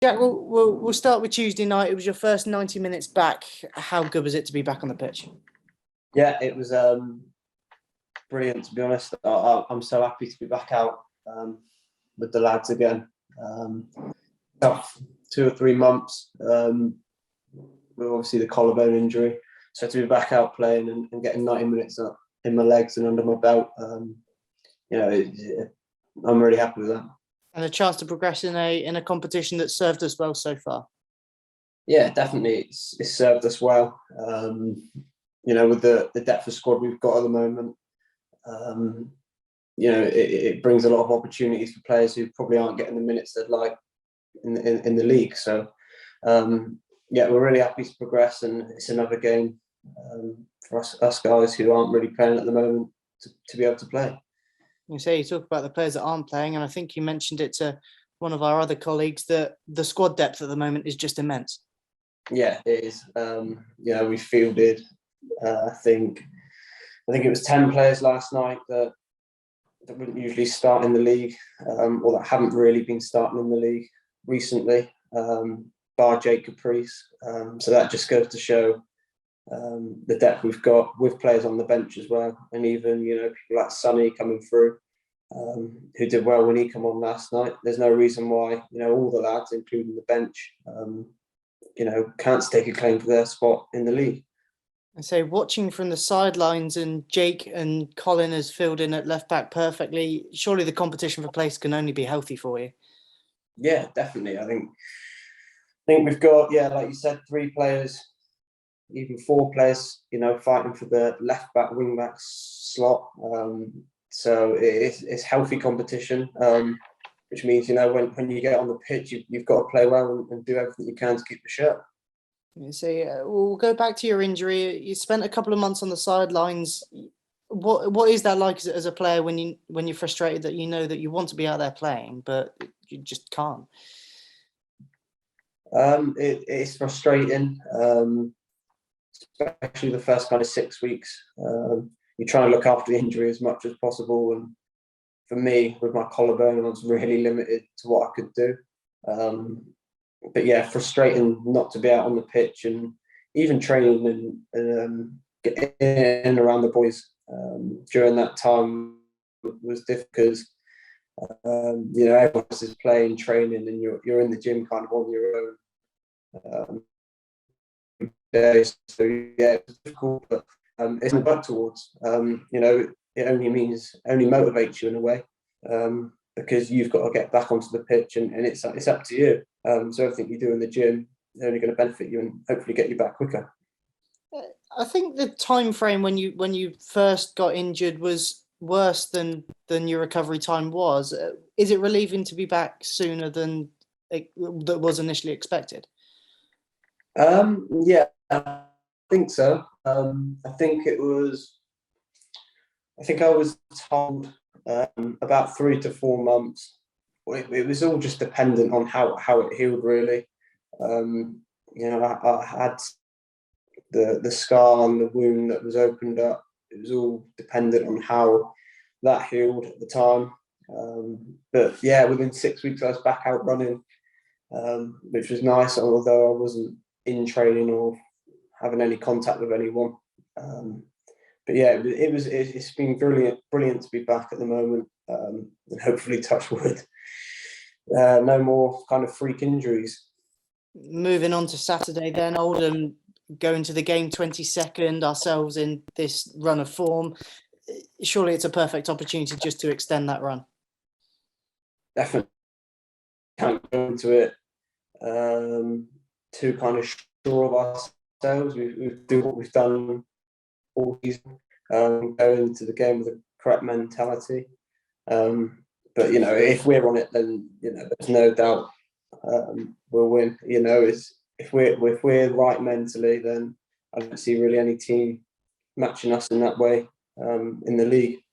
Jack, we'll start with Tuesday night. It was your first 90 minutes back. How good was it to be back on the pitch? Yeah, it was brilliant, to be honest. I'm so happy to be back out with the lads again. About 2 or 3 months with obviously the collarbone injury. So to be back out playing and getting 90 minutes up in my legs and under my belt, I'm really happy with that. And a chance to progress in a competition that served us well so far. Yeah, definitely, it's served us well. With the depth of squad we've got at the moment, it brings a lot of opportunities for players who probably aren't getting the minutes they'd like in the league. So, we're really happy to progress, and it's another game for us guys who aren't really playing at the moment to be able to play. You talk about the players that aren't playing, and I think you mentioned it to one of our other colleagues that the squad depth at the moment is just immense. Yeah, it is. We fielded, I think it was 10 players last night that wouldn't usually start in the league, or that haven't really been starting in the league recently, bar Jake Caprice. So that just goes to show the depth we've got with players on the bench as well, and even people like Sonny coming through, who did well when he came on last night. There's no reason why all the lads, including the bench, can't stake a claim for their spot in the league. I say, watching from the sidelines, and Jake and Colin has filled in at left back perfectly. Surely the competition for place can only be healthy for you. Yeah, definitely. I think we've got, like you said, 3 players, even 4 players, fighting for the left back, wing back slot. So it's healthy competition, which means when you get on the pitch, you've got to play well and do everything you can to keep the shirt. So we'll go back to your injury. You spent a couple of months on the sidelines. What is that like as a player when you're frustrated that that you want to be out there playing, but you just can't? It's frustrating, especially the first kind of 6 weeks. You try and look after the injury as much as possible, and for me, with my collarbone, I was really limited to what I could do. But yeah, frustrating not to be out on the pitch and even training and getting in around the boys during that time was difficult because everyone else is playing, training, and you're in the gym kind of on your own. So yeah, it's difficult, but it's a buck towards. It only motivates you in a way, because you've got to get back onto the pitch, and it's up to you. So everything you do in the gym is only going to benefit you and hopefully get you back quicker. I think the time frame when you first got injured was worse than your recovery time was. Is it relieving to be back sooner than that was initially expected? Yeah, I think so. I think I was told about 3 to 4 months. It was all just dependent on how it healed, really. I had the scar and the wound that was opened up. It was all dependent on how that healed at the time. But yeah, within 6 weeks I was back out running, which was nice, although I wasn't in training or having any contact with anyone. But yeah, it's been brilliant to be back at the moment, and hopefully, touch wood, no more kind of freak injuries. Moving on to Saturday then, Oldham going to the game 22nd, ourselves in this run of form. Surely it's a perfect opportunity just to extend that run. Definitely. Can't go into it too kind of sure of ourselves. We do what we've done all season, go into the game with the correct mentality. But if we're on it, then there's no doubt we'll win. If we're right mentally, then I don't see really any team matching us in that way in the league.